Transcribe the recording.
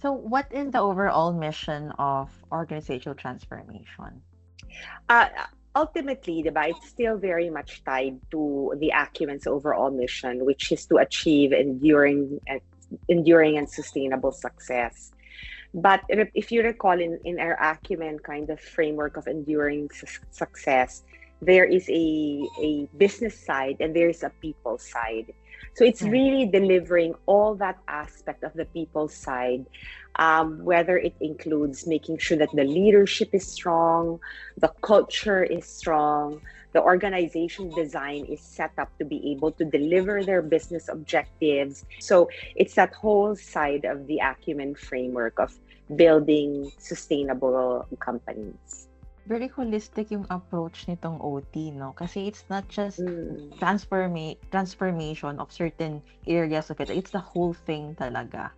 So, what is the overall mission of organizational transformation? Uh, Ultimately, diba, it's still very much tied to the Acumen's overall mission, which is to achieve enduring and sustainable success. But if you recall, in our Acumen kind of framework of enduring success, there is a business side and there is a people side. So it's Right. really delivering all that aspect of the people side, whether it includes making sure that the leadership is strong, the culture is strong, the organization design is set up to be able to deliver their business objectives. So it's that whole side of the Acumen framework of building sustainable companies. Very holistic yung approach nitong OT, no? Kasi it's not just Mm. transformation of certain areas of it. It's the whole thing talaga.